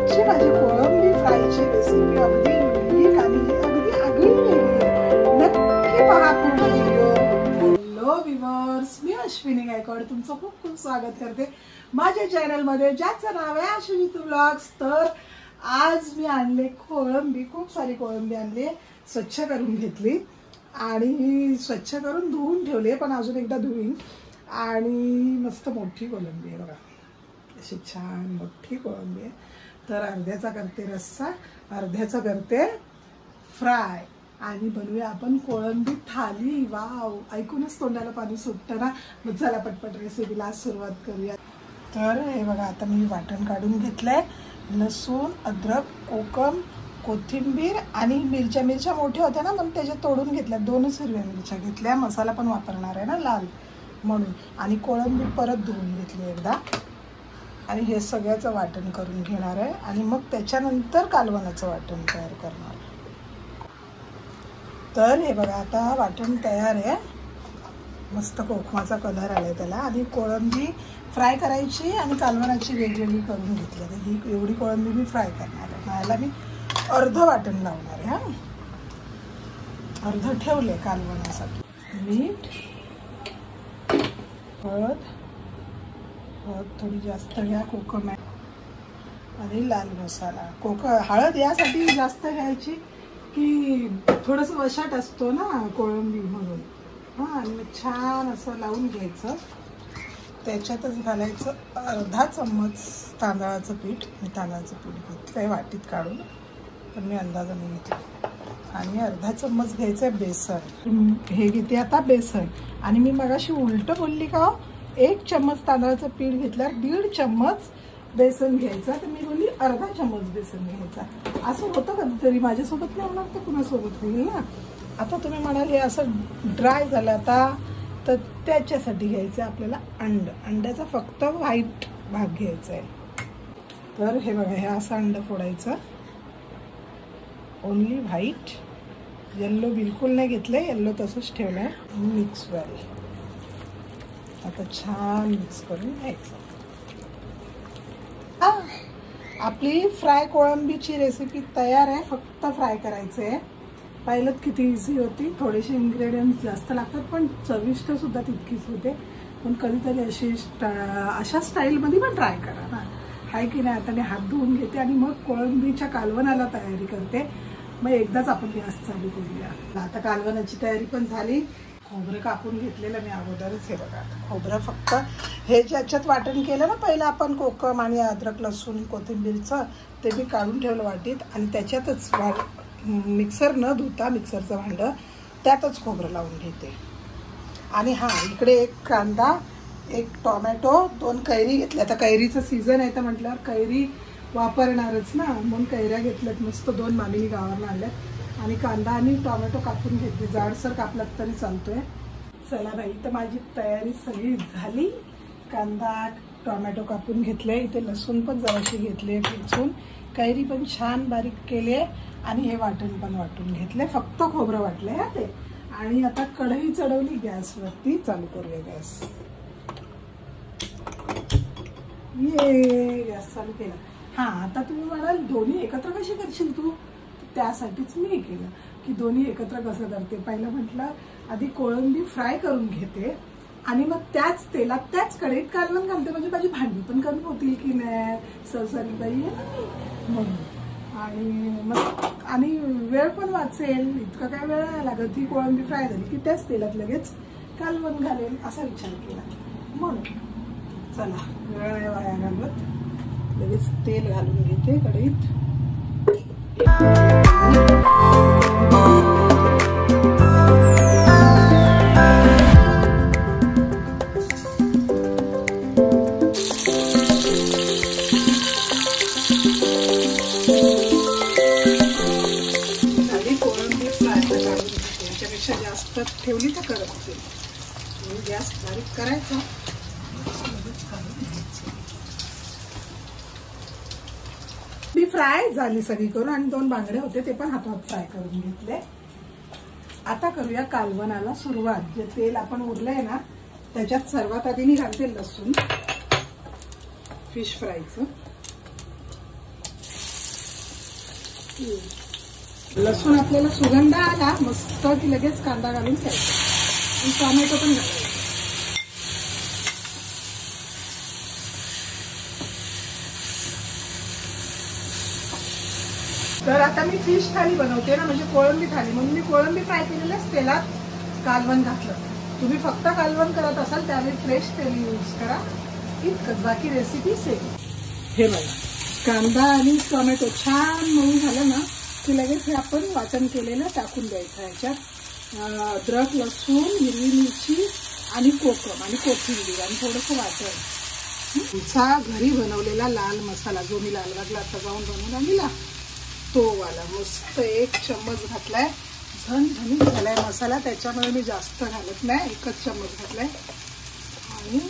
आजची माझी कोळंबी फ्रायची रेसिपी अगदी युनिक आणि अगदी आगळी नक्की पहा पूर्ण व्हिडिओ। हॅलो व्ह्युअर्स, मी अश्विनी गायकवाड तुमचं खूप खूप स्वागत करते माझ्या चॅनल मध्ये ज्याचं नाव आहे अश्विनी व्लॉग्स। तर आज मी आणले कोळंबी, खूप सारी कोळंबी आणली, स्वच्छ करून घेतली आणि स्वच्छ करून धुवून ठेवली, पण अजून एकदा धुईन। आणि मस्त मोठी कोळंबी आहे बघा, अशी छान मोठी कोळंबी आहे। तर अर्ध्याचा करते रस्सा, अर्ध्याचा करते फ्राय आणि बनवूया आपण कोळंबी थाली। वाव, ऐकूनच तोंडाला पाणी सुटतं ना। मग चला पटपट रेसिपीला सुरुवात करूया। तर हे बघा, आता मी वाटण काढून घेतलंय, लसूण, अद्रक, कोकम, कोथिंबीर आणि मिरच्या मोठ्या होत्या ना, मग त्याच्या तोडून घेतल्या, 2 हिरव्या मिरच्या घेतल्या, मसाला पण वापरणार आहे ना लाल म्हणून। आणि कोळंबी परत धुवून घेतली एकदा आणि हे सगळ्याचं वाटण करून घेणार आहे आणि मग त्याच्यानंतर कालवणाचं वाटण तयार करणार। तर हे बघा, आता वाटण तयार आहे, मस्त कोकमाचा कलर आलाय त्याला। आणि कोळंबी फ्राय करायची आणि कालवणाची वेगवेगळी करून घेतली। तर ही एवढी कोळंबी मी फ्राय करणार आहे, याला मी अर्ध वाटण लावणार आहे। अर्ध ठेवले कालवणासाठी। मीठ, हळद थोडी जास्त घ्या, कोकम आहे आणि लाल मसाला। हळद यासाठी जास्त घ्यायची की थोडंसं वशाट असतो ना कोळंबी म्हणून। हां, आणि मग छान असं लावून घ्यायचं। त्याच्यातच घालायचं अर्धा चम्मच तांदळाचं पीठ। मी तांदळाचं पीठ घेतलं आहे वाटीत काढून, पण मी अंदाजाने घेतलं। आणि अर्धा चम्मच घ्यायचं आहे बेसन। हे घेते आता बेसन। आणि मी मगाशी उलटं बोलली का, 1 चम्मच तांदळाचं पीठ घेतल्यावर 1.5 चम्मच बेसन घ्यायचा, तर मी बोलली अर्धा चम्मच बेसन घ्यायचा। असं होतं कधीतरी, माझ्यासोबत नाही होणार तर कुणासोबत होईल ना। आता तुम्ही म्हणाल हे असं ड्राय झालं आता, तर त्याच्यासाठी घ्यायचं आपल्याला अंड्याचा फक्त व्हाईट भाग घ्यायचा आहे। तर हे बघा, हे असं अंड फोडायचं, ओनली व्हाईट, येल्लो बिलकुल नाही घेतलं, येल्लो तसंच ठेवलं आहे। मिक्स वेल, आता छान मिक्स करून घ्यायचं। आपली फ्राय कोळंबीची रेसिपी तयार आहे, फक्त फ्राय करायचं आहे। पाहिलं किती इझी होती, थोडेसे इन्ग्रेडियंट्स जास्त लागतात पण चविष्ट सुद्धा तितकीच होते। पण कधीतरी अशा स्टाईलमध्ये पण ट्राय करा ना, आहे की नाही। आता मी हात धुवून घेते आणि मग कोळंबीच्या कालवणाला तयारी करते, मग एकदाच आपण गॅस चालू करूया। आता कालवणाची तयारी पण झाली, खोबरं कापून घेतलेलं मी अगोदरच। हे बघा, खोबरं फक्त हे ज्याच्यात वाटण केलं ना पहिलं आपण कोकम आणि अद्रक लसूण कोथिंबीरचं, ते मी काढून ठेवलं वाटीत आणि त्याच्यातच मिक्सर न धुता मिक्सरचं भांडं त्यातच खोबरं लावून घेते। आणि हां, इकडे 1 कांदा, 1 टोमॅटो, 2 कैरी घेतल्या। आता कैरीचं सीझन आहे तर म्हटल्यावर कैरी वापरणारच ना, म्हणून कैऱ्या घेतल्यात, मस्त 2 मामीनी गावाला आणल्यात। आणि कांदा आणि टोमॅटो कापून घेतले, जाडसर कापलात तरी चालतोय। चला बाई, तर माझी तयारी सगळी झाली। कांदा टोमॅटो कापून घेतले, इथे लसूण पण जराशी घेतले ठेचून, कैरी पण छान बारीक केली आणि हे वाटण पण वाटून घेतले, फक्त खोबरं वाटलंय हा ते। आणि आता कढई चढवली गॅसवरती, चालू करूया गॅस। ये गॅस चालू केला। हां, आता तुम्ही म्हणाल दोन्ही एकत्र कशी करशील तू, त्यासाठीच मी हे केलं की दोन्ही एकत्र कसं करते। पहिलं म्हटलं आधी कोळंबी फ्राय करून घेते आणि मग त्याच तेलात त्याच कढईत कालवण घालते, म्हणजे माझी भांडी पण कमी होतील की नाही, सरसरी बाई आहे ना म्हणून। आणि मग आणि वेळ पण वाचेल, इतका काय वेळ नाही लागत। ती कोळंबी फ्राय झाली की त्याच तेलात लगेच कालवण घालेल असा विचार केला म्हणून। चला, वेळ नाही वाया घालवत, लगेच तेल घालून घेते कढईत। जास्त ठेवली तर करत होते, गॅस बारीक करायचा। मी फ्राय झाली सगळी करून आणि 2 बांगडे होते ते पण हातात फ्राय करून घेतले। आता करूया कालवणाला सुरुवात। जे तेल आपण उरलंय ना त्याच्यात सर्वात आधी मी घालते लसूण, फिश फ्रायचं। लसूण आपल्याला सुगंध आला मस्त की लगेच कांदा घालून घ्यायचा आणि टोमॅटो पण घालायचा. तर आता मी फिश थाली बनवते ना, म्हणजे कोळंबी थाली, म्हणून मी कोळंबी फ्राय केलेल्याच तेलात कालवण घातलं. तुम्ही फक्त कालवण करत असाल त्यावेळी फ्रेश तेल यूज करा, इतकंच. बाकी रेसिपी सेम. हे बघा कांदा आणि टोमॅटो छान मऊ झालं ना की लगेच हे आपण वाटण केलेलं टाकून द्यायचं. ह्याच्यात अद्रक, लसूण, हिरवी मिरची आणि कोकम आणि कोथिंबीर आणि थोडंसं वाटण. तुमचा घरी बनवलेला लाल मसाला जो मी लालबागला आता जाऊन बनवून आणला तो वाला मस्त 1 चम्मच घातलाय. झणझणीत झालाय मसाला, त्याच्यामुळे मी जास्त घालत नाही, 1च चम्मच घातलाय. आणि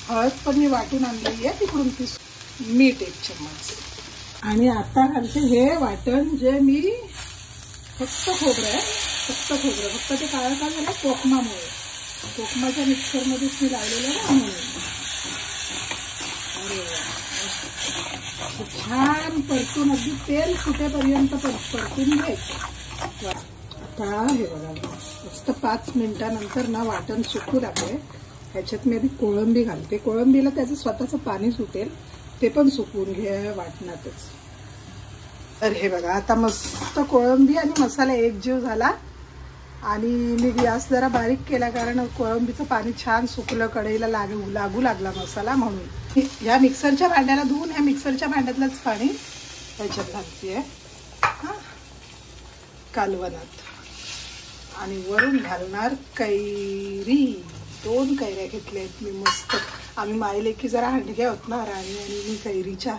हळद पण मी वाटून आणलेली आहे तिकडून, मीठ 1 चम्मच. आणि आता घालते हे वाटण जे मी फक्त खोबरं फक्त ते काळं का झालं कोकमामुळे, कोकमाच्या मिक्सरमध्येच मी लावलेलं ना म्हणून. छान परतून अगदी तेल सुटेपर्यंत परतून घ्यायचं. आता हे बघा फक्त 5 मिनिटानंतर ना वाटण सुकू लागले. ह्याच्यात मी आधी कोळंबी घालते. कोळंबीला त्याचं स्वतःचं पाणी सुटेल, ते पण सुकवून घ्या वाटणातच. तर हे बघा आता मस्त कोळंबी आणि मसाला एकजीव झाला. आणि मी गॅस जरा बारीक केला कारण कोळंबीचं पाणी छान सुकलं, कढईला लागू लागला मसाला, म्हणून ह्या मिक्सरच्या भांड्याला धुवून ह्या मिक्सरच्या भांड्यातलंच पाणी ह्याच्यात घालतेय कालवणात. आणि वरून घालणार कैरी. 2 कैऱ्या घेतल्या आहेत मी मस्त. आम्ही मायलेकी जरा हंडग्या होत ना राणी आणि मी कैरीच्या.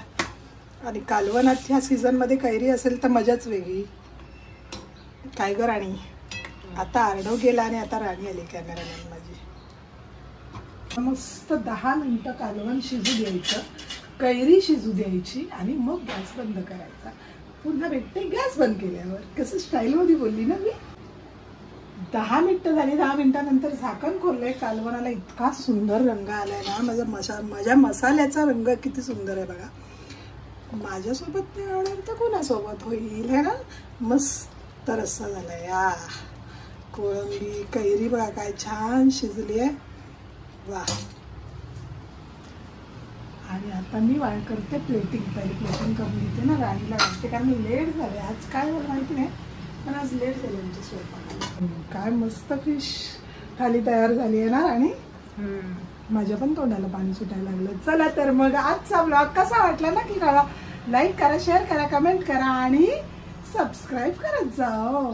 आणि कालवणात ह्या सीझनमध्ये कैरी असेल तर मजाच वेगळी. काय ग राणी? आता आरडव गेला आणि आता राणी आली कॅमेरामॅन माझी. मस्त 10 मिनिटं कालवण शिजू द्यायचं, कैरी शिजू द्यायची आणि मग गॅस बंद करायचा. पुन्हा भेटते गॅस बंद केल्यावर. कसं स्टाईलमध्ये बोलली ना मी. 10 मिनिटं झाली. 10 मिनिटानंतर झाकण खोललंय. कालवणाला इतका सुंदर रंग आलाय ना. माझ्या मसाल्याचा रंग किती सुंदर आहे बघा. माझ्यासोबत नाही आवडेल तर कोणासोबत होईल है ना. मस्त रस्सा झालाय. या कोळंबी कैरी बघा काय छान शिजली आहे. वा. आणि आता मी करते प्लेटिंग. पहिले प्लेटिंग करून घेते ना, राणीला घालते कारण लेट झाले. आज काय झालं माहिती नाही पण आज लेट झाले आमच्या स्वयंपाकाला. काय मस्त फिश थाली तयार झाली आहे ना राणी. माझ्या पण तोंडाला पाणी सुटायला लागलं. चला तर मग आजचा ब्लॉग कसा वाटला नक्की कळवा. लाईक करा, शेअर करा, कमेंट करा आणि सबस्क्राईब करत जाओ.